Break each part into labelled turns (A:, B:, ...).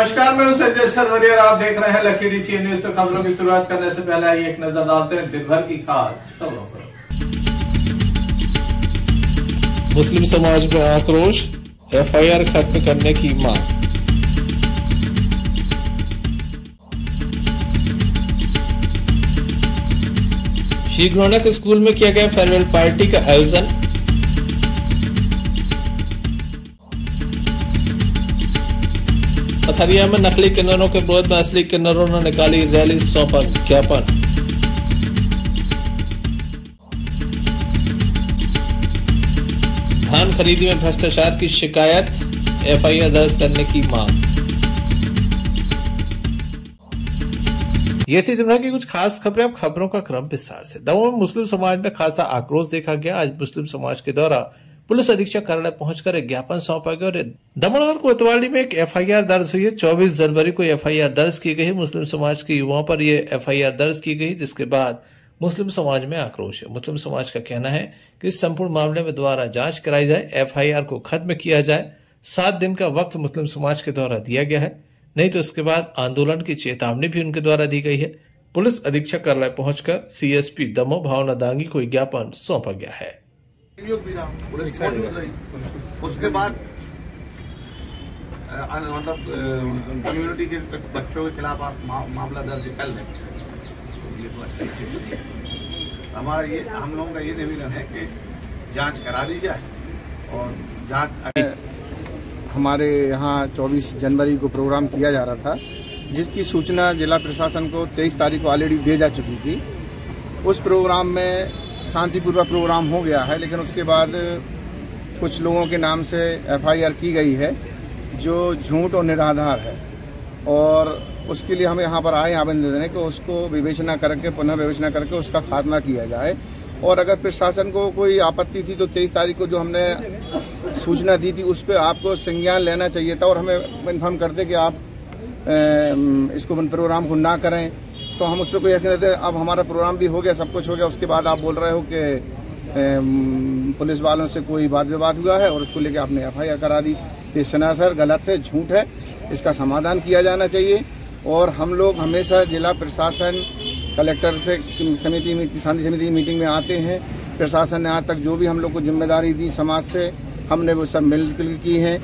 A: नमस्कार, मैं हूं संजय सरवरिया और आप देख रहे हैं लकी डीसी न्यूज। तो खबरों की शुरुआत करने से पहले आइए एक नजर डालते हैं दिन भर की खास खबरों पर।
B: मुस्लिम समाज में आक्रोश, एफआईआर खत्म करने की मांग। श्री गुरु नानक स्कूल में किया गया फेयरवेल पार्टी का आयोजन। पथरिया में नकली किन्नरों के विरोध में असली किन्नरों ने निकाली रैली, सौंपा ज्ञापन। धान खरीदी में भ्रष्टाचार की शिकायत, एफआईआर दर्ज करने की मांग। ये थी दिन भर की कुछ खास खबरें। अब खबरों का क्रम विस्तार से। दमोह में मुस्लिम समाज में खासा आक्रोश देखा गया। आज मुस्लिम समाज के द्वारा पुलिस अधीक्षक कार्यालय पहुंचकर एक ज्ञापन सौंपा गया और दमोह कोतवाली में एक एफआईआर दर्ज हुई है। 24 जनवरी को एफआईआर दर्ज की गई है। मुस्लिम समाज के युवाओं पर यह एफआईआर दर्ज की गई, जिसके बाद मुस्लिम समाज में आक्रोश है। मुस्लिम समाज का कहना है कि इस संपूर्ण मामले में दोबारा जांच कराई जाए, एफआईआर को खत्म किया जाए। 7 दिन का वक्त मुस्लिम समाज के द्वारा दिया गया है, नहीं तो इसके बाद आंदोलन की चेतावनी भी उनके द्वारा दी गई है। पुलिस अधीक्षक कार्यालय पहुंचकर सीएसपी दमोह भावना दांगी को ज्ञापन सौंपा गया है।
C: उसके बाद मतलब कम्युनिटी के बच्चों के खिलाफ आप मामला दर्ज कर लें, ये तो अच्छी चीज है। हमारा ये हम लोगों का ये निवेदन है कि जांच करा दी जाए और जांच।
D: हमारे यहाँ 24 जनवरी को प्रोग्राम किया जा रहा था, जिसकी सूचना जिला प्रशासन को 23 तारीख को ऑलरेडी दे जा चुकी थी। उस प्रोग्राम में शांतिपूर्वक प्रोग्राम हो गया है, लेकिन उसके बाद कुछ लोगों के नाम से एफआईआर की गई है जो झूठ और निराधार है, और उसके लिए हम यहाँ पर आए आवेदन देने कि उसको विवेचना करके पुनर्विवेचना करके उसका खात्मा किया जाए। और अगर प्रशासन को कोई आपत्ति थी तो 23 तारीख को जो हमने सूचना दी थी उस पर आपको संज्ञान लेना चाहिए था और हमें इन्फॉर्म करते कि आप इसको प्रोग्राम को ना करें, तो हम उस पर कोई ऐसे नहीं थे। अब हमारा प्रोग्राम भी हो गया, सब कुछ हो गया, उसके बाद आप बोल रहे हो कि पुलिस वालों से कोई वाद विवाद हुआ है और उसको लेकर आपने एफआईआर करा दी। ये सरासर गलत है, झूठ है, इसका समाधान किया जाना चाहिए। और हम लोग हमेशा जिला प्रशासन कलेक्टर से शांति समिति की मीटिंग में आते हैं। प्रशासन ने आज तक जो भी हम लोग को जिम्मेदारी दी समाज से, हमने वो सब मिलकर की है।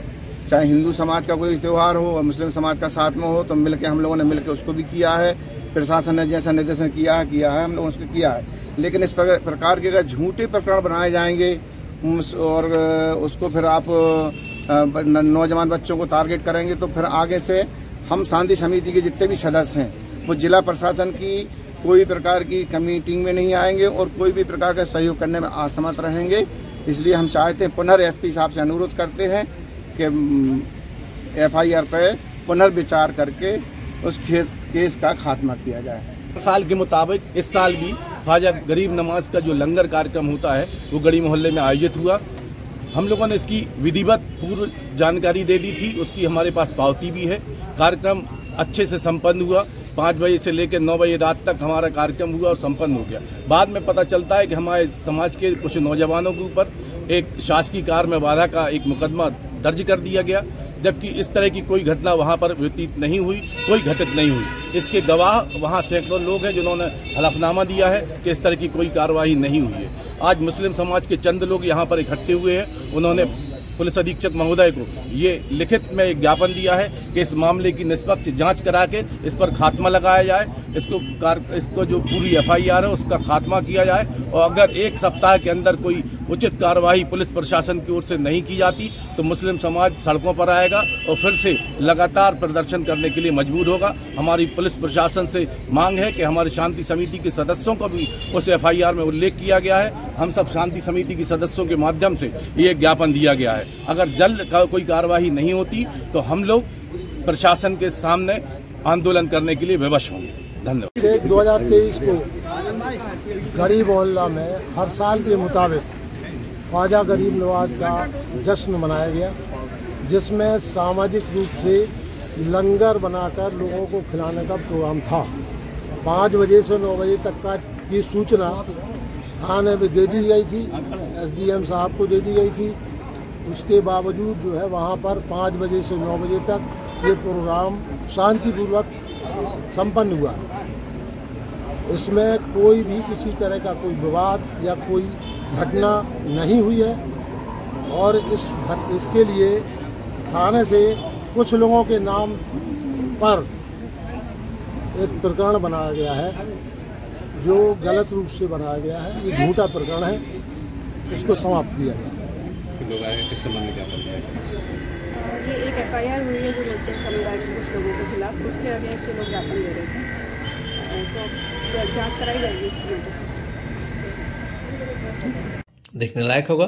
D: चाहे हिंदू समाज का कोई त्यौहार हो और मुस्लिम समाज का साथ में हो तो मिलके हम लोगों ने मिलकर उसको भी किया है। प्रशासन ने जैसा निर्देशन किया है हम लोगों ने उसको किया है। लेकिन इस प्रकार के अगर झूठे प्रकरण बनाए जाएंगे और उसको फिर आप नौजवान बच्चों को टारगेट करेंगे तो फिर आगे से हम शांति समिति के जितने भी सदस्य हैं वो जिला प्रशासन की कोई प्रकार की मीटिंग में नहीं आएंगे और कोई भी प्रकार का सहयोग करने में असमर्थ रहेंगे। इसलिए हम चाहते हैं, पुनर्एसपी साहब से अनुरोध करते हैं कि एफआईआर पर पुनर्विचार करके उस केस का खात्मा किया जाए।
E: साल के मुताबिक इस साल भी ख्वाजा गरीब नवाज का जो लंगर कार्यक्रम होता है वो गढ़ी मोहल्ले में आयोजित हुआ। हम लोगों ने इसकी विधिवत पूर्व जानकारी दे दी थी, उसकी हमारे पास पावती भी है। कार्यक्रम अच्छे से संपन्न हुआ। 5 बजे से लेकर 9 बजे रात तक हमारा कार्यक्रम हुआ और संपन्न हो गया। बाद में पता चलता है कि हमारे समाज के कुछ नौजवानों के ऊपर एक शासकीय कार्य में बाधा का एक मुकदमा दर्ज कर दिया गया, जबकि इस तरह की कोई घटना वहां पर व्यतीत नहीं हुई, कोई घटित नहीं हुई। इसके गवाह वहां सैकड़ों लोग हैं जिन्होंने हलफनामा दिया है कि इस तरह की कोई कार्रवाई नहीं हुई है। आज मुस्लिम समाज के चंद लोग यहाँ पर इकट्ठे हुए हैं। उन्होंने पुलिस अधीक्षक महोदय को ये लिखित में एक ज्ञापन दिया है कि इस मामले की निष्पक्ष जांच करा के इस पर खात्मा लगाया जाए, इसको जो पूरी एफआईआर है उसका खात्मा किया जाए। और अगर 1 सप्ताह के अंदर कोई उचित कार्रवाई पुलिस प्रशासन की ओर से नहीं की जाती तो मुस्लिम समाज सड़कों पर आएगा और फिर से लगातार प्रदर्शन करने के लिए मजबूर होगा। हमारी पुलिस प्रशासन से मांग है कि हमारी शांति समिति के सदस्यों को भी उस एफआईआर में उल्लेख किया गया है। हम सब शांति समिति के सदस्यों के माध्यम से ये ज्ञापन दिया गया है। अगर जल्द कोई कार्रवाई नहीं होती तो हम लोग प्रशासन के सामने आंदोलन करने के लिए विवश होंगे। धन्यवाद।
F: 2023 को गढ़ी मोहल्ला में हर साल के मुताबिक ख्वाजा गरीब नवाज का जश्न मनाया गया, जिसमें सामाजिक रूप से लंगर बनाकर लोगों को खिलाने का प्रोग्राम था। 5 बजे से 9 बजे तक का की सूचना थाने में दे दी गई थी, एसडीएम साहब को दे दी गई थी। उसके बावजूद जो है वहाँ पर 5 बजे से 9 बजे तक ये प्रोग्राम शांतिपूर्वक संपन्न हुआ। इसमें कोई भी किसी तरह का कोई विवाद या कोई घटना नहीं हुई है और इसके लिए थाने से कुछ लोगों के नाम पर एक प्रकरण बनाया गया है जो गलत रूप से बनाया गया है। ये झूठा प्रकरण है, इसको समाप्त किया गया।
G: लोग आए किस संबंध में क्या करते हैं?
H: ये एक FIR हुई है जो मुस्लिम समुदाय के कुछ लोगों के खिलाफ, उसके अगेंस्ट ये लोग ज्ञापन दे रहे थे, तो जांच कराई जाएगी इसकी।
B: देखने लायक होगा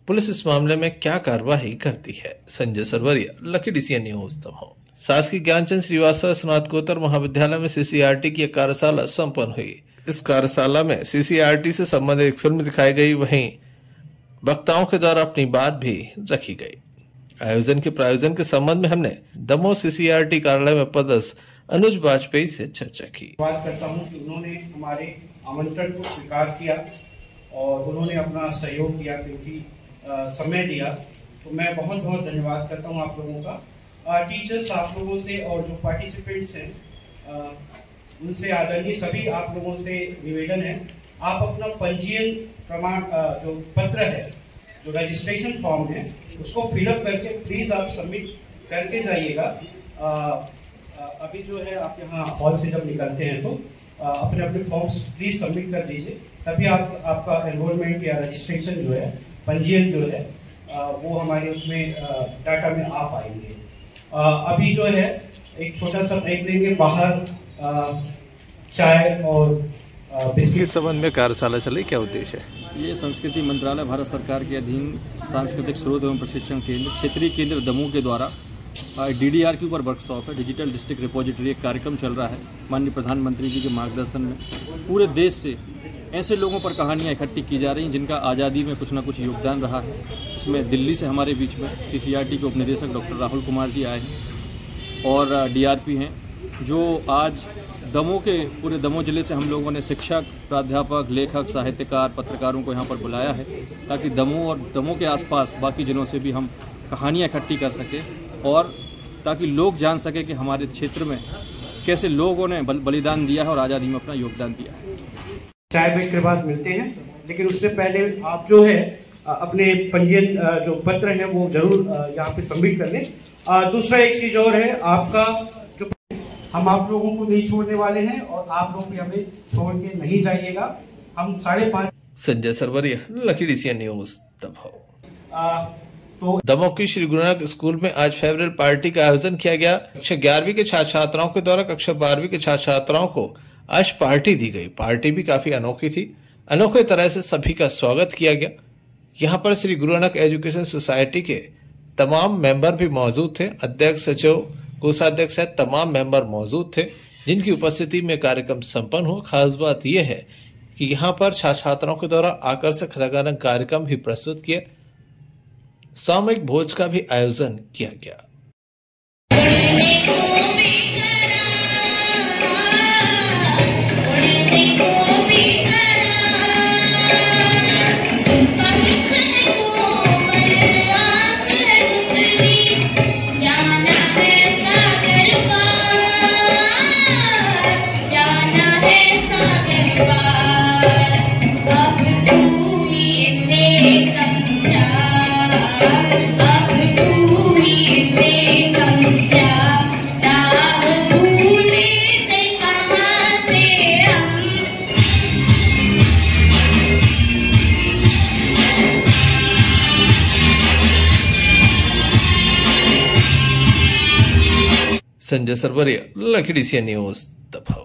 B: पुलिस इस मामले में क्या कार्रवाई करती है। Sanjay Sarwariya, Lucky DCN news Damoh. शासकीय ज्ञानचंद श्रीवास्तव स्नातकोत्तर महाविद्यालय में CCRT की एक कार्यशाला संपन्न हुई। इस कार्यशाला में CCRT से संबंधित एक फिल्म दिखाई गई, वहीं वक्ताओं के द्वारा अपनी बात भी रखी गई। आयोजन के प्रायोजन के संबंध में हमने दमोह CCRT कार्यालय में पदस्थ अनुज वाजपेयी से चर्चा की।
I: धन्यवाद करता हूं कि उन्होंने हमारे आमंत्रण को स्वीकार किया और उन्होंने अपना सहयोग दिया, क्योंकि समय दिया, तो मैं बहुत बहुत धन्यवाद करता हूं आप लोगों का। टीचर्स आप लोगों से और जो पार्टिसिपेंट्स हैं उनसे, आदरणीय सभी आप लोगों से निवेदन है, आप अपना पंजीयन प्रमाण जो पत्र है, जो रजिस्ट्रेशन फॉर्म है, उसको फिलअप करके प्लीज आप सबमिट करके जाइएगा। अभी जो है आप यहाँ हॉल से जब निकलते हैं तो अपने अपने फॉर्म्स प्लीज सबमिट कर दीजिए, तभी आपका एनरोलमेंट या रजिस्ट्रेशन जो है, पंजीयन जो है वो हमारे उसमें डाटा में आ पाएंगे। अभी जो है एक छोटा सा ब्रेक लेंगे, बाहर चाय और बिस्किट
B: संबंध में कार्यशाला चली, क्या उद्देश्य है?
J: ये संस्कृति मंत्रालय भारत सरकार के अधीन सांस्कृतिक स्रोत एवं प्रशिक्षण केंद्र क्षेत्रीय केंद्र दमोह के द्वारा DDR के ऊपर वर्कशॉप है, डिजिटल डिस्ट्रिक्ट रिपोजिटरी, एक कार्यक्रम चल रहा है माननीय प्रधानमंत्री जी के मार्गदर्शन में। पूरे देश से ऐसे लोगों पर कहानियाँ इकट्ठी की जा रही हैं जिनका आज़ादी में कुछ ना कुछ योगदान रहा है। इसमें दिल्ली से हमारे बीच में CCRT के उपनिदेशक डॉक्टर राहुल कुमार जी आए हैं और DRP हैं, जो आज दमोह के पूरे दमोह जिले से हम लोगों ने शिक्षक, प्राध्यापक, लेखक, साहित्यकार, पत्रकारों को यहाँ पर बुलाया है, ताकि दमोह और दमोह के आसपास बाकी जिलों से भी हम कहानियाँ इकट्ठी कर सकें और ताकि लोग जान सके कि हमारे क्षेत्र में कैसे लोगों ने बलिदान दिया है और आज़ादी में अपना योगदान दिया है।
I: चाय ब्रेक के बाद मिलते हैं, लेकिन उससे पहले आप जो है अपने पंजीयन जो पत्र है वो जरूर यहाँ पे सबमिट कर लें। दूसरा एक चीज और है, आपका जो हम आप लोगों को नहीं छोड़ने वाले हैं और आप लोग भी हमें छोड़ के नहीं जाइएगा। हम 5:30।
B: Sanjay Sarwariya, Lucky DCN news Damoh. Damoh की श्री गुरु नानक स्कूल में आज फेवरल पार्टी का आयोजन किया गया। कक्षा 11वीं के छात्र छात्राओं के द्वारा कक्षा 12वीं के छात्र छात्राओं को आज पार्टी दी गई। पार्टी भी काफी अनोखी थी, अनोखे तरह से सभी का स्वागत किया गया। यहाँ पर श्री गुरु नानक एजुकेशन सोसाइटी के तमाम मेंबर भी मौजूद थे। अध्यक्ष, सचिव, कोषाध्यक्ष सहित तमाम मेंबर मौजूद थे, जिनकी उपस्थिति में कार्यक्रम संपन्न हुआ। खास बात यह है कि यहाँ पर छात्र छात्राओं के द्वारा आकर्षक रंगारंग कार्यक्रम भी प्रस्तुत किए। सामूहिक भोज का भी आयोजन किया गया। Sanjay Sarwariya, Lucky DCN news Damoh.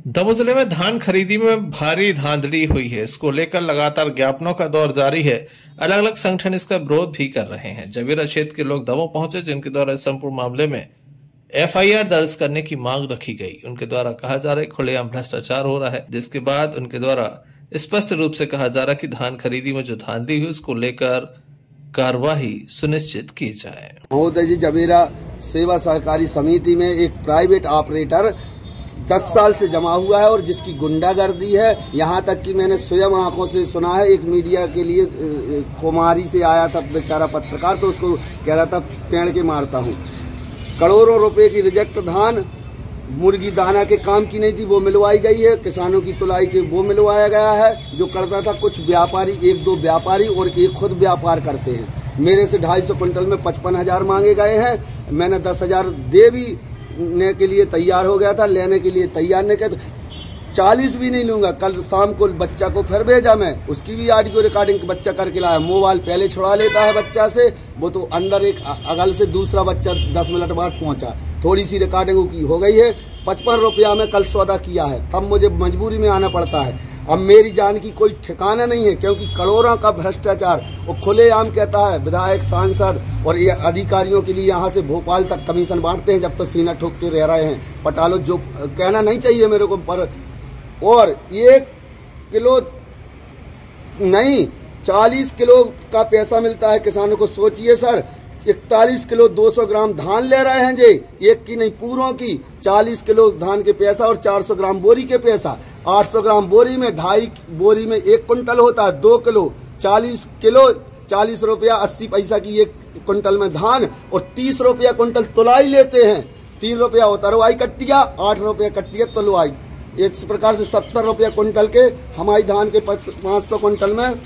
B: Damoh जिले में धान खरीदी में भारी धांधली हुई है। इसको लेकर लगातार ज्ञापनों का दौर जारी है। अलग अलग संगठन इसका विरोध भी कर रहे हैं। जबीरा क्षेत्र के लोग दमोह पहुंचे, जिनके द्वारा इस संपूर्ण मामले में FIR दर्ज करने की मांग रखी गई। उनके द्वारा कहा जा रहा है खुलेआम भ्रष्टाचार हो रहा है, जिसके बाद उनके द्वारा स्पष्ट रूप से कहा जा रहा है कि धान खरीदी में जो धांधली हुई उसको लेकर कार्यवाही सुनिश्चित की जाए।
K: महोदय जी, जबीरा सेवा सहकारी समिति में एक प्राइवेट ऑपरेटर 10 साल से जमा हुआ है और जिसकी गुंडागर्दी है। यहाँ तक कि मैंने स्वयं आंखों से सुना है। एक मीडिया के लिए कुमारी से आया था बेचारा पत्रकार, तो उसको कह रहा था पेड़ के मारता हूँ। करोड़ों रुपए की रिजेक्ट धान मुर्गी दाना के काम की नहीं थी, वो मिलवाई गई है। किसानों की तुलाई के वो मिलवाया गया है। जो करता था कुछ व्यापारी, 1-2 व्यापारी और एक खुद व्यापार करते हैं। मेरे से 250 क्विंटल में 55,000 मांगे गए हैं। मैंने 10,000 दे भी ने के लिए तैयार हो गया था, लेने के लिए तैयार नहीं किया। 40 भी नहीं लूंगा। कल शाम को बच्चा को फिर भेजा मैं, उसकी भी ऑडियो रिकॉर्डिंग बच्चा करके लाया। मोबाइल पहले छुड़ा लेता है बच्चा से, वो तो अंदर एक अगल से दूसरा बच्चा 10 मिनट बाद पहुंचा। थोड़ी सी रिकॉर्डिंग की हो गई है। 55 रुपया में कल सौदा किया है, तब मुझे मजबूरी में आना पड़ता है। अब मेरी जान की कोई ठिकाना नहीं है, क्योंकि करोड़ों का भ्रष्टाचार वो खुलेआम कहता है। विधायक, सांसद और ये अधिकारियों के लिए यहाँ से भोपाल तक कमीशन बांटते हैं, जब तक सीना ठोक के रह रहे हैं। पटालो जो कहना नहीं चाहिए मेरे को, पर और 1 किलो नहीं 40 किलो का पैसा मिलता है किसानों को। सोचिए सर, 41 किलो 200 ग्राम धान ले रहे हैं जी, एक की नहीं पूरों की। 40 किलो धान के पैसा और 400 ग्राम बोरी के पैसा। 800 ग्राम बोरी में 2.5 बोरी में 1 कुंटल होता है। 2 किलो 40 रुपया 80 पैसा की 1 कुंटल में धान, और 30 रुपया कुंटल तुलाई लेते हैं। 3 रुपया होता रुआई कट्टिया, 8 रुपया कट्टिया तुलवाई। इस प्रकार से 70 रुपया कुंटल के हमारी धान के 500 कुंटल में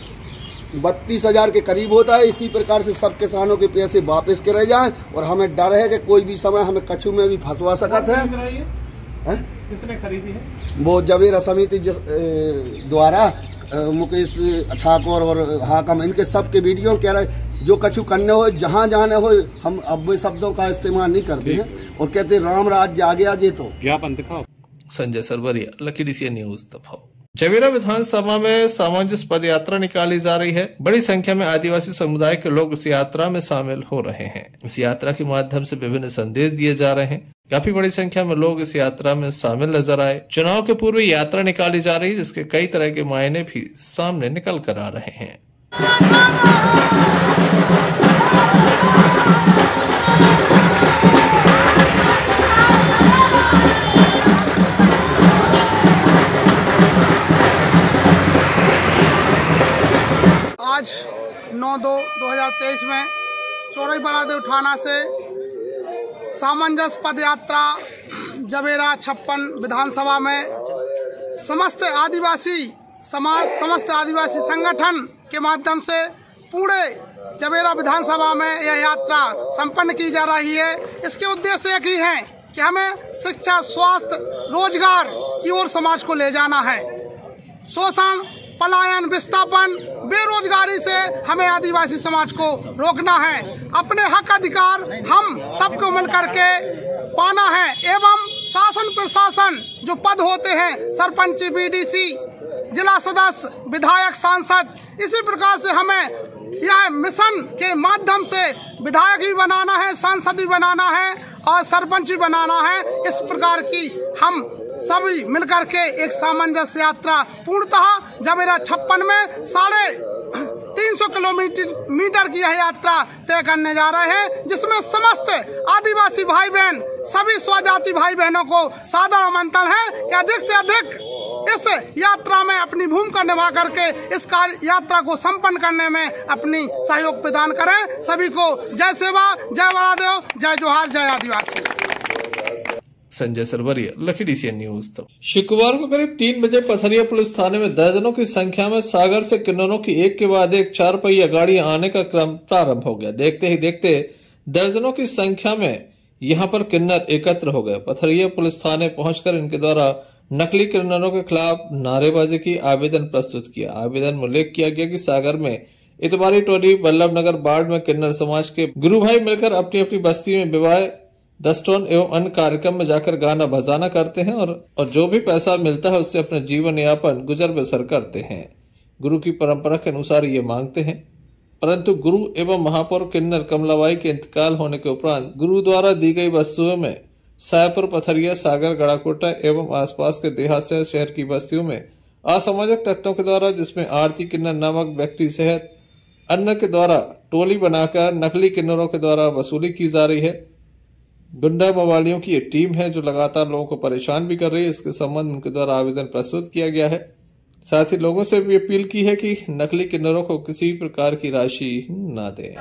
K: 32,000 के करीब होता है। इसी प्रकार से सब किसानों के पैसे वापस करे जाएं, और हमें डर है कि कोई भी समय हमें कछू में भी फंसवा सकता है।
A: किसने खरीदी है?
K: वो जवेरा समिति द्वारा मुकेश ठाकुर और हाकम, इनके सबके वीडियो कह रहे जो कछु करने हो, जहाँ जाने हो, हम अब वे शब्दों का इस्तेमाल नहीं करते हैं और कहते राम राज्य आ गया। ये तो
G: ज्ञापन दिखाओ।
B: Sanjay Sarwariya, lucky DC news दफाओ। जवेरा विधानसभा में सामंजस्य पद यात्रा निकाली जा रही है। बड़ी संख्या में आदिवासी समुदाय के लोग इस यात्रा में शामिल हो रहे हैं। इस यात्रा के माध्यम से विभिन्न संदेश दिए जा रहे हैं। काफी बड़ी संख्या में लोग इस यात्रा में शामिल नजर आए। चुनाव के पूर्व यात्रा निकाली जा रही है, जिसके कई तरह के मायने भी सामने निकल कर आ रहे हैं।
L: आज 9/2/2023 में चौरई बड़ादेव थाना से सामंजस्य पद यात्रा जवेरा 56 विधानसभा में समस्त आदिवासी समाज, समस्त आदिवासी संगठन के माध्यम से पूरे जवेरा विधानसभा में यह यात्रा संपन्न की जा रही है। इसके उद्देश्य एक ही है कि हमें शिक्षा, स्वास्थ्य, रोजगार की ओर समाज को ले जाना है। शोषण, पलायन, विस्थापन, बेरोजगारी से हमें आदिवासी समाज को रोकना है। अपने हक अधिकार हम सबको मिलकर के पाना है, एवं शासन प्रशासन जो पद होते हैं, सरपंच, बीडीसी, जिला सदस्य, विधायक, सांसद, इसी प्रकार से हमें यह मिशन के माध्यम से विधायक भी बनाना है, सांसद भी बनाना है और सरपंच भी बनाना है। इस प्रकार की हम सभी मिलकर के एक सामंजस्य यात्रा पूर्णतः जवेरा 56 में 350 किलोमीटर की यह यात्रा तय करने जा रहे हैं, जिसमें समस्त आदिवासी भाई बहन, सभी स्वजाति भाई बहनों को सादर आमंत्रण है कि अधिक से अधिक इस यात्रा में अपनी भूमिका निभा करके इस यात्रा को संपन्न करने में अपनी सहयोग प्रदान करें। सभी को जय सेवा, जय बड़ादेव, जय जोहार, जय आदिवासी।
B: Sanjay Sarwariya, lucky DC news. शुक्रवार को करीब 3 बजे पथरिया पुलिस थाने में दर्जनों की संख्या में सागर से किन्नरों की एक के बाद एक 4 पहिया गाड़ियां आने का क्रम प्रारंभ हो गया। देखते ही देखते दर्जनों की संख्या में यहां पर किन्नर एकत्र हो गए। पथरिया पुलिस थाने पहुंचकर इनके द्वारा नकली किन्नरों के खिलाफ नारेबाजी की आवेदन प्रस्तुत किया। आवेदन में उल्लेख किया गया कि सागर में इतवारी टोली, बल्लभ नगर वार्ड में किन्नर समाज के गुरु भाई मिलकर अपनी अपनी बस्ती में विवाह, दस्टोन एवं अन्य कार्यक्रम में जाकर गाना बजाना करते हैं और जो भी पैसा मिलता है उससे अपने जीवन यापन गुजर बसर करते हैं। गुरु की परंपरा के अनुसार ये मांगते हैं, परंतु गुरु एवं महापौर किन्नर कमलाबाई के इंतकाल होने के उपरांत गुरु द्वारा दी गई वस्तुओं में सायपुर, पथरिया, सागर, गड़ाकोटा एवं आसपास के देहात से शहर की बस्तियों में असामाजिक तत्वों के द्वारा, जिसमें आरती किन्नर नामक व्यक्ति सहित अन्य के द्वारा टोली बनाकर नकली किन्नरों के द्वारा वसूली की जा रही है। गुंडा मवालियों की एक टीम है जो लगातार लोगों को परेशान भी कर रही है। इसके संबंध में उनके द्वारा आवेदन प्रस्तुत किया गया है। साथ ही लोगों से भी अपील की है कि नकली किन्नरों को किसी प्रकार की राशि न दें।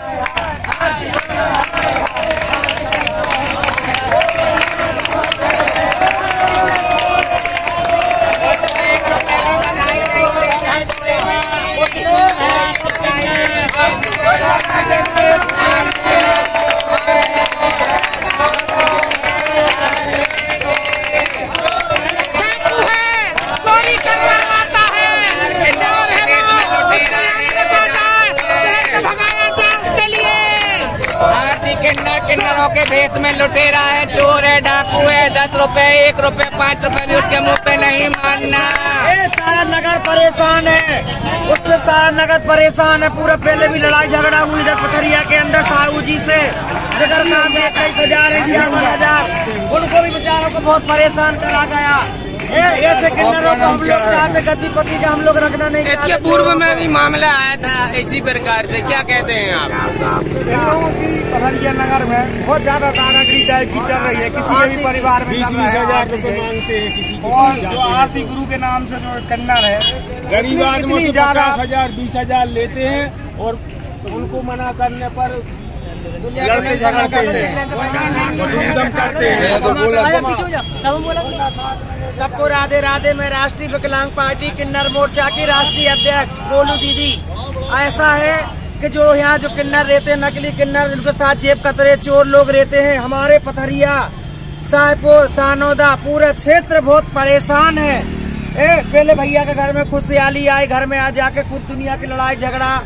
M: किन्नरों के भेष में लुटेरा है, चोर है, डाकू है। 10 रुपए, 1 रुपए, 5 रुपए भी उसके मुंह पे नहीं मानना।
N: ये सारा नगर परेशान है, उससे सारा नगर परेशान है पूरा। पहले भी लड़ाई झगड़ा हुई इधर पथरिया के अंदर साहू जी से, नगर काम में 21,000 51,000, उनको भी बेचारों को बहुत परेशान करा गया। ऐसे किन्नरों को हम लोग चाहते गद्दी पति का हम लोग रखना नहीं चाहते।
M: इसके पूर्व में भी मामला आया था इसी प्रकार से, क्या कहते हैं आप?
N: इन लोगों की पथरिया नगर में बहुत ज्यादा दादागिरी टाइप की चल रही है। किसी के भी परिवार में
O: 20,000 रुपए मांगते हैं किसी को।
N: और जो आरती गुरु के नाम से जो किन्नर है,
O: गरीब आदमी से 50,000 20,000 लेते हैं और उनको मना करने पर लड़के झगड़ते हैं, करते
N: हैं। सबको राधे राधे। मैं राष्ट्रीय विकलांग पार्टी किन्नर मोर्चा की राष्ट्रीय अध्यक्ष गोलू दीदी। ऐसा है कि जो यहाँ जो किन्नर रहते हैं, नकली किन्नर, उनके साथ जेब कतरे चोर लोग रहते हैं। हमारे पथरिया, साहपुर, सानोदा पूरा क्षेत्र बहुत परेशान है। पहले भैया के घर में खुशहाली आई, घर में आ जाके खुद दुनिया की लड़ाई झगड़ा,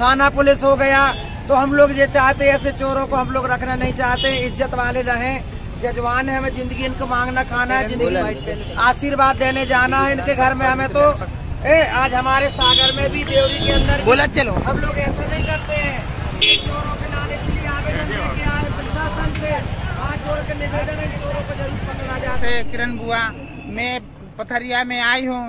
N: थाना पुलिस हो गया। तो हम लोग ये चाहते हैं, ऐसे चोरों को हम लोग रखना नहीं चाहते। इज्जत वाले रहें, जजवान है, हमें जिंदगी इनको मांगना खाना है, जिंदगी आशीर्वाद देने जाना है इनके घर में हमें। तो आज हमारे सागर में भी देवरी के अंदर बोला चलो, हम लोग ऐसा नहीं करते हैं। चोरों के नाम इसलिए आवेदन देके आए प्रशासन से, हाथ जोड़ के निवेदन है, चोरों को जरूर पकड़ा जाए।
P: किरण बुआ, मैं पथरिया में आई हूँ।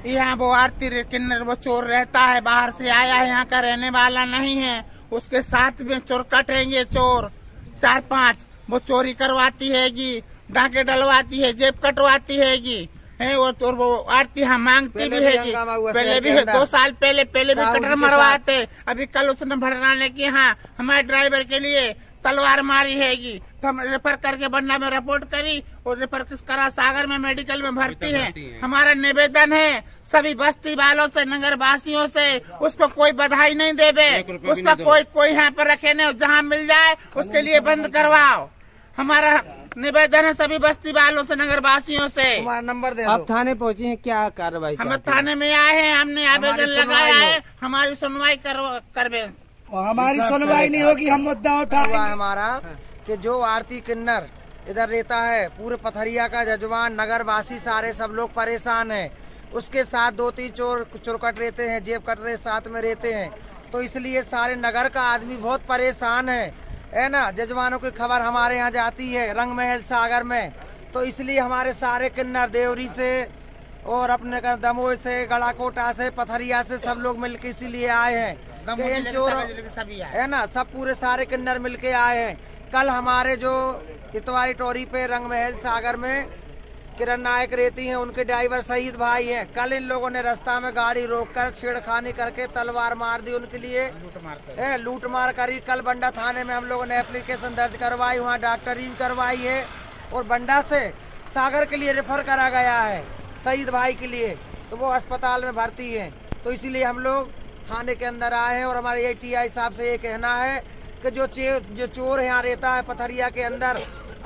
P: यहाँ वो आरती किन्नर वो चोर रहता है, बाहर से आया है, यहाँ का रहने वाला नहीं है। उसके साथ में चोर कटेंगे, चोर 4-5 वो चोरी करवाती हैगी, डाके डलवाती है, जेब कटवाती हैगी, है वो आरती हम मांगती भी हैगी। पहले भी 2 साल पहले भी कटर मरवाते। अभी कल उसने भड़काने की यहाँ हमारे ड्राइवर के लिए तलवार मारी हैगी। तो हम रेफर करके बंडा में रिपोर्ट करी और रेफर करा सागर में मेडिकल में भर्ती है। हमारा निवेदन है सभी बस्ती वालों से, नगर वासियों से, उसको कोई बधाई नहीं देवे, उसका कोई यहाँ पर रखे नहीं, जहाँ मिल जाए उसके लिए बंद करवाओ। हमारा निवेदन है सभी बस्ती वालों से, नगर वासियों से।
N: हमारा नंबर दे दो। आप थाने पहुँचे हैं, क्या कार्रवाई?
P: हम थाने में आए हैं, हमने आवेदन लगाया है, हमारी सुनवाई करवे।
N: हमारी सुनवाई नहीं होगी, हम मुद्दा उठाएंगे। हमारा कि जो आरती किन्नर इधर रहता है, पूरे पथरिया का जजवान, नगर वासी सारे सब लोग परेशान हैं। उसके साथ 2-3 चोरकट रहते हैं, जेब कटरे साथ में रहते हैं। तो इसलिए सारे नगर का आदमी बहुत परेशान है ना। जजवानों की खबर हमारे यहाँ जाती है रंग महल सागर में। तो इसलिए हमारे सारे किन्नर देवरी से और अपने दमोह से, गड़ाकोटा से, पथरिया से सब लोग मिलकर इसीलिए आए हैं। है ना, सब पूरे सारे किन्नर मिलके आए हैं। कल हमारे जो इतवारी टोरी पे रंग महल सागर में किरण नायक रहती हैं, उनके ड्राइवर शहीद भाई हैं। कल इन लोगों ने रास्ता में गाड़ी रोककर छेड़खानी करके तलवार मार दी, उनके लिए लूट मार करी। कल बंडा थाने में हम लोगों ने एप्लीकेशन दर्ज करवाई, वहाँ डॉक्टरी भी करवाई है और बंडा से सागर के लिए रेफर करा गया है शहीद भाई के लिए। तो वो अस्पताल में भर्ती है। तो इसीलिए हम लोग थाने के अंदर आए हैं और हमारे ATI साहब से ये कहना है कि जो चोर यहाँ रहता है पथरिया के अंदर,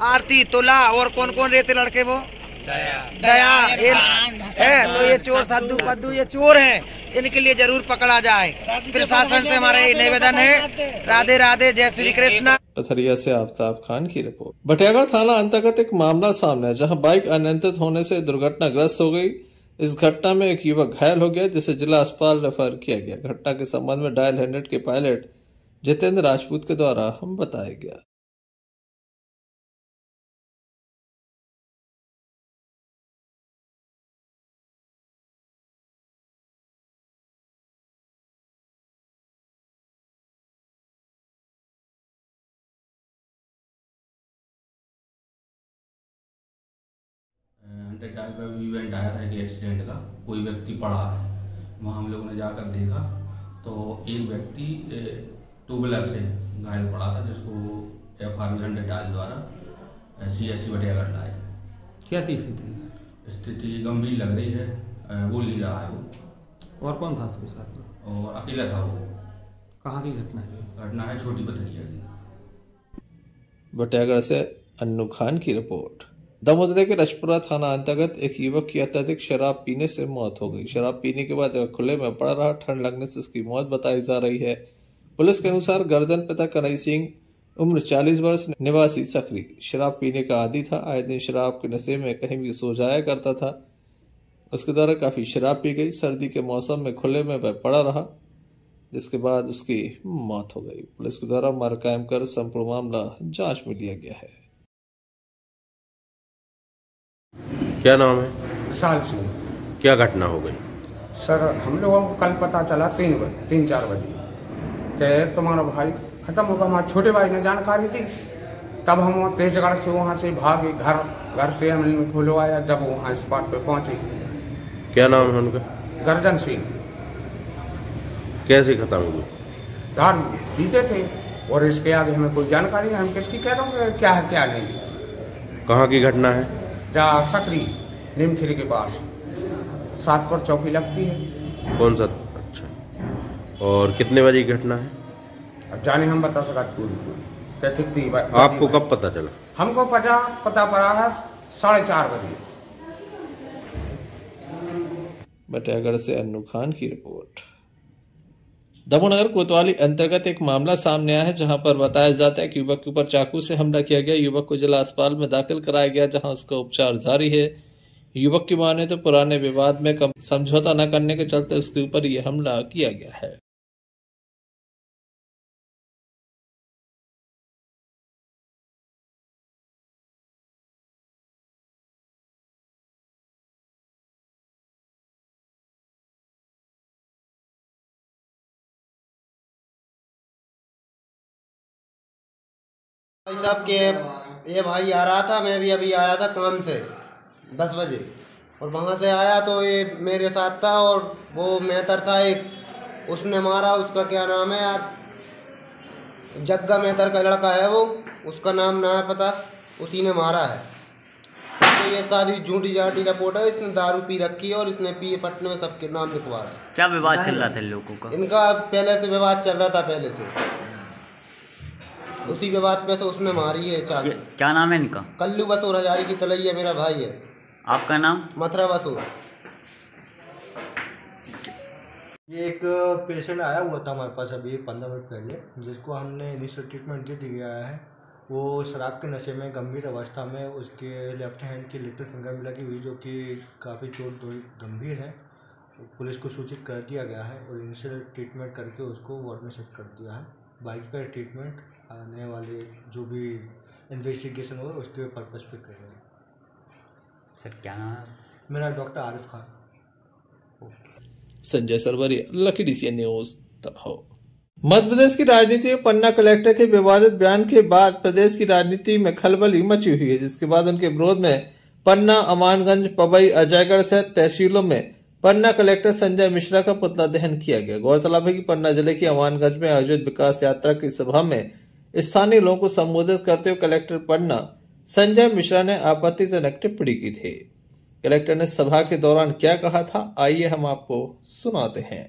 N: आरती, तुला और कौन कौन रहते लड़के, वो दया है, तो ये चोर सद्दू पद्दू ये चोर हैं, इनके लिए जरूर पकड़ा जाए। प्रशासन से हमारा ये निवेदन है। राधे राधे, जय श्री कृष्ण।
B: पथरिया से आफ्ताब खान की रिपोर्ट। बटियागढ़ थाना अंतर्गत एक मामला सामने है, जहां बाइक अनियंत्रित होने से दुर्घटनाग्रस्त हो गई। इस घटना में एक युवक घायल हो गया, जिसे जिला अस्पताल रेफर किया गया। घटना के संबंध में डायल 100 के पायलट जितेंद्र राजपूत के द्वारा हम बताया गया।
Q: डायल पर इवेंट आया था कि एक्सीडेंट का, कोई व्यक्ति पड़ा है। वहाँ हम लोगों ने जाकर देखा तो एक व्यक्ति 2 व्हीलर से घायल पड़ा था, जिसको FRV 100 डायल द्वारा CSC बटियागढ़ लाए।
G: कैसी स्थिति
Q: गंभीर लग रही है, बोल नहीं रहा है वो।
G: और कौन था उसके साथ में?
Q: और अकेला था वो।
G: कहाँ की घटना है?
Q: घटना है छोटी पथरिया की।
B: बटियागढ़ से अन्नू खान की रिपोर्ट। दमोह जिले के रजपुरा थाना अंतर्गत एक युवक की अत्यधिक शराब पीने से मौत हो गई। शराब पीने के बाद खुले में पड़ा रहा, ठंड लगने से उसकी मौत बताई जा रही है। पुलिस के अनुसार गर्जन पिता कन्हई सिंह उम्र 40 वर्ष, निवासी सकरी, शराब पीने का आदी था। आए दिन शराब के नशे में कहीं भी सो जाया करता था। उसके द्वारा काफी शराब पी गई। सर्दी के मौसम में खुले में वह पड़ा रहा, जिसके बाद उसकी मौत हो गई। पुलिस के द्वारा मार कायम कर संपूर्ण मामला जांच में लिया गया है।
R: क्या नाम है?
S: विशाल सिंह।
R: क्या घटना हो गई?
S: सर, हम लोगों को कल पता चला 3-4 बजे कि तुम्हारा भाई खत्म होगा। हमारे छोटे भाई ने जानकारी दी, तब हम तेजगढ़ से वहाँ से भागे। घर से हमने खुलवाया। जब वहाँ स्पॉट पे पहुँचे।
R: क्या नाम है उनका?
S: गर्जन सिंह।
R: कैसे खत्म हुए?
S: दारू पीते थे और इसके आगे हमें कोई जानकारी है। हम किसकी कह रहे हैं क्या है क्या नहीं।
R: कहाँ की घटना है?
S: जहाँ सकरी नीमखिरी के पास 7 पर चौकी लगती है।
R: कौन सा? अच्छा। और कितने बजे की घटना है?
S: अब जाने हम बता सका पूरी।
R: आपको कब पता चला?
S: हमको पता पड़ा है 4:30 बजे।
B: बटियागढ़ से अन्नू खान की रिपोर्ट। दमोनगर कोतवाली अंतर्गत एक मामला सामने आया है, जहां पर बताया जाता है कि युवक के ऊपर चाकू से हमला किया गया। युवक को जिला अस्पताल में दाखिल कराया गया, जहां उसका उपचार जारी है। युवक की माने तो पुराने विवाद में समझौता न करने के चलते उसके ऊपर यह हमला किया गया है।
T: भाई साहब के ये भाई आ रहा था, मैं भी अभी आया था काम से 10 बजे, और वहाँ से आया तो ये मेरे साथ था और वो मेहतर था एक, उसने मारा। उसका क्या नाम है यार, जग्गा मेहतर का लड़का है वो, उसका नाम ना है पता, उसी ने मारा है। तो ये सारी झूठी झाटी रिपोर्ट है। इसने दारू पी रखी है और इसने पी पटने में सबके नाम लिखवा रहा है।
U: क्या विवाद चल रहा था लोगों का?
T: इनका पहले से विवाद चल रहा था, पहले से उसी विवाद पे से उसने मारी है चाकू।
U: क्या नाम है इनका?
T: कल्लू बसूर हजारी की तलैया मेरा भाई है।
U: आपका नाम?
T: मथुरा बसूर।
V: ये एक पेशेंट आया हुआ था हमारे पास अभी 15 मिनट पहले, जिसको हमने इनिशियल ट्रीटमेंट दे दिया है। वो शराब के नशे में गंभीर अवस्था में, उसके लेफ्ट हैंड की लिटिल फिंगर में लगी हुई, जो कि काफ़ी चोट थोड़ी गंभीर है। पुलिस को सूचित कर दिया गया है और इनिशियल ट्रीटमेंट करके उसको वार्ड में शिफ्ट कर दिया है। बाकी का ट्रीटमेंट आने वाले जो भी इन्वेस्टिगेशन हो उसके पर्पस पे कर रहे हैं।
U: सर क्या नाम है?
V: मेरा doctor Arif Khan.
B: Sanjay Sarwariya, lucky DCN news, Damoh. Madhya Pradesh की राजनीति में पन्ना कलेक्टर के विवादित बयान के बाद प्रदेश की राजनीति में खलबली मची हुई है, जिसके बाद उनके विरोध में पन्ना, अमानगंज, पवई, अजयगढ़ सहित तहसीलों में पन्ना कलेक्टर संजय मिश्रा का पुतला दहन किया गया। गौरतलब है कि पन्ना जिले की अमानगंज में आयोजित विकास यात्रा की सभा में स्थानीय लोगों को संबोधित करते हुए कलेक्टर पन्ना संजय मिश्रा ने आपत्तिजनक टिप्पणी की थी। कलेक्टर ने सभा के दौरान क्या कहा था, आइए हम आपको सुनाते हैं।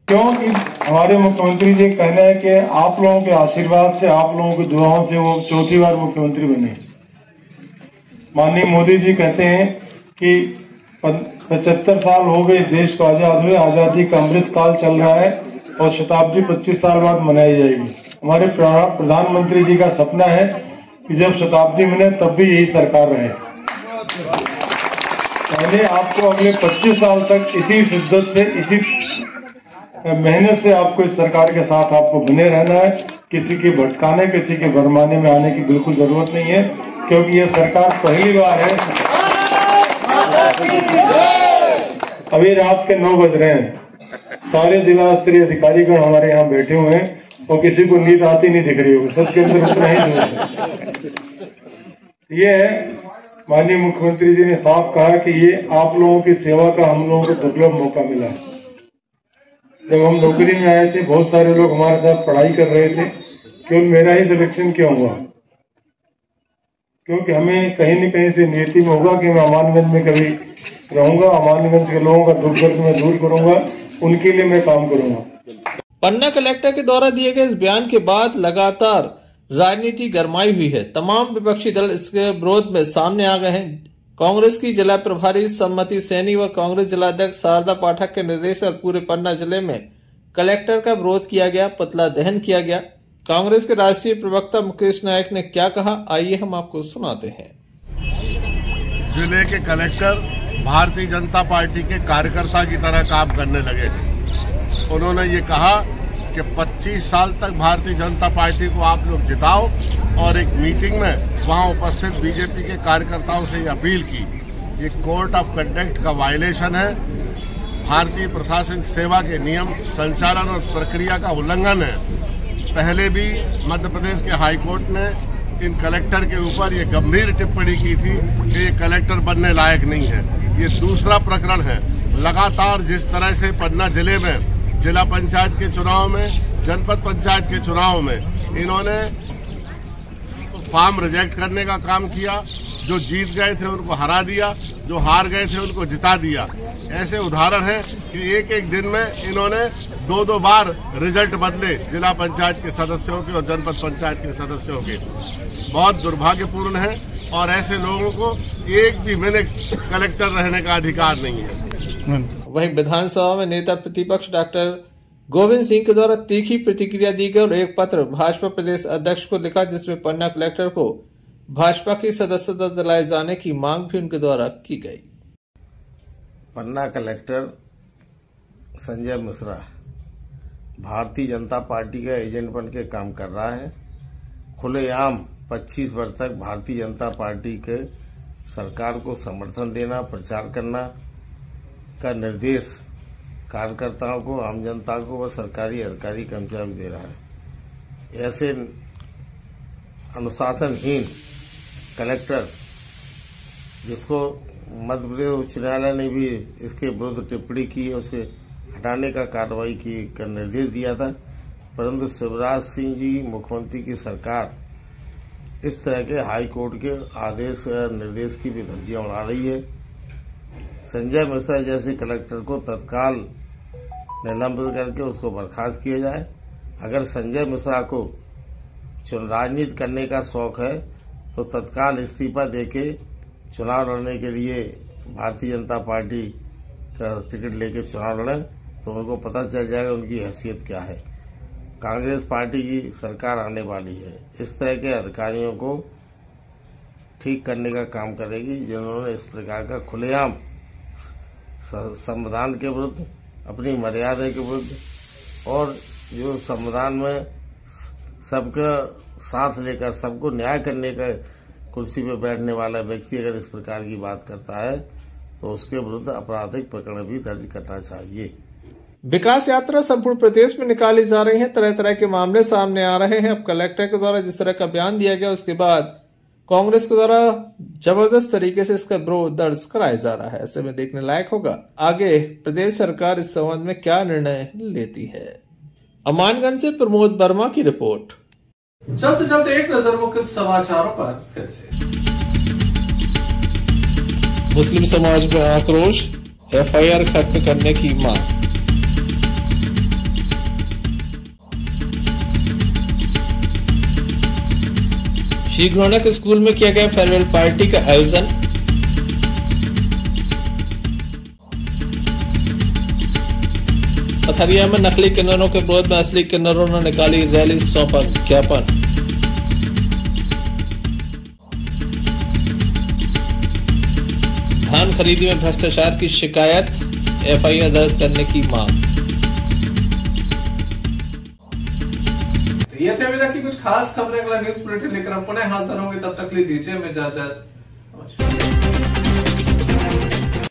W: क्योंकि हमारे मुख्यमंत्री जी कहना है कि आप लोगों के आशीर्वाद से, आप लोगों की दुआओं से वो 4थी बार मुख्यमंत्री बने। माननीय मोदी जी कहते हैं कि 75 साल हो गए देश को आजाद हुए, आजादी का अमृत काल चल रहा है और शताब्दी 25 साल बाद मनाई जाएगी। हमारे प्रधानमंत्री जी का सपना है कि जब शताब्दी मिले तब भी यही सरकार रहे। पहले आपको अगले 25 साल तक इसी शिद्दत से, इसी मेहनत से आपको इस सरकार के साथ आपको बने रहना है। किसी के भटकाने, किसी के भरमाने में आने की बिल्कुल जरूरत नहीं है, क्योंकि ये सरकार पहली बार है। अभी रात के 9 बज रहे हैं, सारे जिला स्तरीय अधिकारीगण हमारे यहाँ बैठे हुए हैं और किसी को नींद आती नहीं दिख रही होगी, सबके अंदर उतना ही जोश है। ये है, माननीय मुख्यमंत्री जी ने साफ कहा कि ये आप लोगों की सेवा का हम लोगों को दुर्लभ मौका मिला है। जब हम नौकरी में आए थे, बहुत सारे लोग हमारे साथ पढ़ाई कर रहे थे, केवल मेरा ही सिलेक्शन क्यों हुआ? क्योंकि हमें कहीं न कहीं से नियति में होगा कि मैं अमानगंज में कभी रहूंगा, अमानगंज के लोगों का दुख दर्द में दूर करूंगा, उनके लिए मैं काम करूंगा।
B: पन्ना कलेक्टर के द्वारा दिए गए इस बयान के बाद लगातार राजनीति गरमाई हुई है। तमाम विपक्षी दल इसके विरोध में सामने आ गए हैं। कांग्रेस की जिला प्रभारी सम्मति सैनी व कांग्रेस जिलाध्यक्ष शारदा पाठक के निर्देश पर पूरे पन्ना जिले में कलेक्टर का विरोध किया गया, पुतला दहन किया गया। कांग्रेस के राष्ट्रीय प्रवक्ता मुकेश नायक ने क्या कहा, आइए हम आपको सुनाते हैं।
C: जिले के कलेक्टर भारतीय जनता पार्टी के कार्यकर्ता की तरह काम करने लगे। उन्होंने ये कहा कि 25 साल तक भारतीय जनता पार्टी को आप लोग जिताओ और एक मीटिंग में वहां उपस्थित बीजेपी के कार्यकर्ताओं से ये अपील की। ये कोर्ट ऑफ कंडक्ट का वायलेशन है, भारतीय प्रशासनिक सेवा के नियम संचालन और प्रक्रिया का उल्लंघन है। पहले भी मध्य प्रदेश के हाई कोर्ट ने इन कलेक्टर के ऊपर ये गंभीर टिप्पणी की थी कि ये कलेक्टर बनने लायक नहीं है। ये दूसरा प्रकरण है। लगातार जिस तरह से पन्ना जिले में जिला पंचायत के चुनाव में, जनपद पंचायत के चुनाव में इन्होंने फॉर्म रिजेक्ट करने का काम किया, जो जीत गए थे उनको हरा दिया, जो हार गए थे उनको जिता दिया। ऐसे उदाहरण है कि एक एक दिन में इन्होंने दो बार रिजल्ट बदले जिला पंचायत के सदस्यों के और जनपद पंचायत के सदस्यों के। बहुत दुर्भाग्यपूर्ण है और ऐसे लोगों को एक भी मिनट कलेक्टर रहने का अधिकार नहीं है।
B: वहीं विधानसभा में नेता प्रतिपक्ष डॉक्टर गोविंद सिंह के द्वारा तीखी प्रतिक्रिया दी गई और एक पत्र भाजपा प्रदेश अध्यक्ष को लिखा, जिसमें पन्ना कलेक्टर को भाजपा की सदस्यता दिलाए जाने की मांग भी उनके द्वारा की गई।
D: पन्ना कलेक्टर संजय मिश्रा भारतीय जनता पार्टी का एजेंट बन के काम कर रहा है। खुलेआम 25 वर्ष तक भारतीय जनता पार्टी के सरकार को समर्थन देना, प्रचार करना का निर्देश कार्यकर्ताओं को, आम जनता को व सरकारी अधिकारी कर्मचारी दे रहा है। ऐसे अनुशासनहीन कलेक्टर, जिसको मध्य प्रदेश उच्च न्यायालय ने भी इसके विरुद्ध टिप्पणी की, उसके हटाने का कार्रवाई का निर्देश दिया था, परंतु शिवराज सिंह जी मुख्यमंत्री की सरकार इस तरह के हाई कोर्ट के आदेश निर्देश की भी धज्जियां उड़ा रही है। संजय मिश्रा जैसे कलेक्टर को तत्काल निलंबित करके उसको बर्खास्त किया जाए। अगर संजय मिश्रा को राजनीति करने का शौक है तो तत्काल इस्तीफा देके चुनाव लड़ने के लिए भारतीय जनता पार्टी का टिकट लेके चुनाव लड़ें, तो उनको पता चल जाएगा उनकी हैसियत क्या है। कांग्रेस पार्टी की सरकार आने वाली है, इस तरह के अधिकारियों को ठीक करने का काम करेगी जिन्होंने इस प्रकार का खुलेआम संविधान के विरुद्ध, अपनी मर्यादा के विरुद्ध और जो संविधान में सबका साथ लेकर सबको न्याय करने का कुर्सी पर बैठने वाला व्यक्ति अगर इस प्रकार की बात करता है तो उसके विरुद्ध आपराधिक प्रकरण भी दर्ज करना चाहिए।
B: विकास यात्रा संपूर्ण प्रदेश में निकाली जा रही है। तरह तरह के मामले सामने आ रहे हैं। अब कलेक्टर के द्वारा जिस तरह का बयान दिया गया, उसके बाद कांग्रेस के द्वारा जबरदस्त तरीके से इसका विरोध दर्ज कराया जा रहा है। ऐसे में देखने लायक होगा आगे प्रदेश सरकार इस संबंध में क्या निर्णय लेती है। अमानगंज से प्रमोद वर्मा की रिपोर्ट।
A: चलते चलते एक नजर मुख्य समाचारों पर फिर से।
B: मुस्लिम समाज में आक्रोश, एफआईआर खत्म करने की मांग। श्री गुरु नानक स्कूल में किया गया फेयरवेल पार्टी का आयोजन। पथरिया में नकली किन्नरों के विरोध में असली किन्नरों ने निकाली रैली, सौंपा ज्ञापन। धान खरीदी में भ्रष्टाचार की शिकायत, एफआईआर दर्ज करने की मांग।
A: ये थे अभी तक की कुछ खास खबरें। अगला न्यूज बुलेटिन लेकर हम पुनः हाजिर होंगे, तब तक के लिए दीजिए हमें इजाजत। नमस्कार।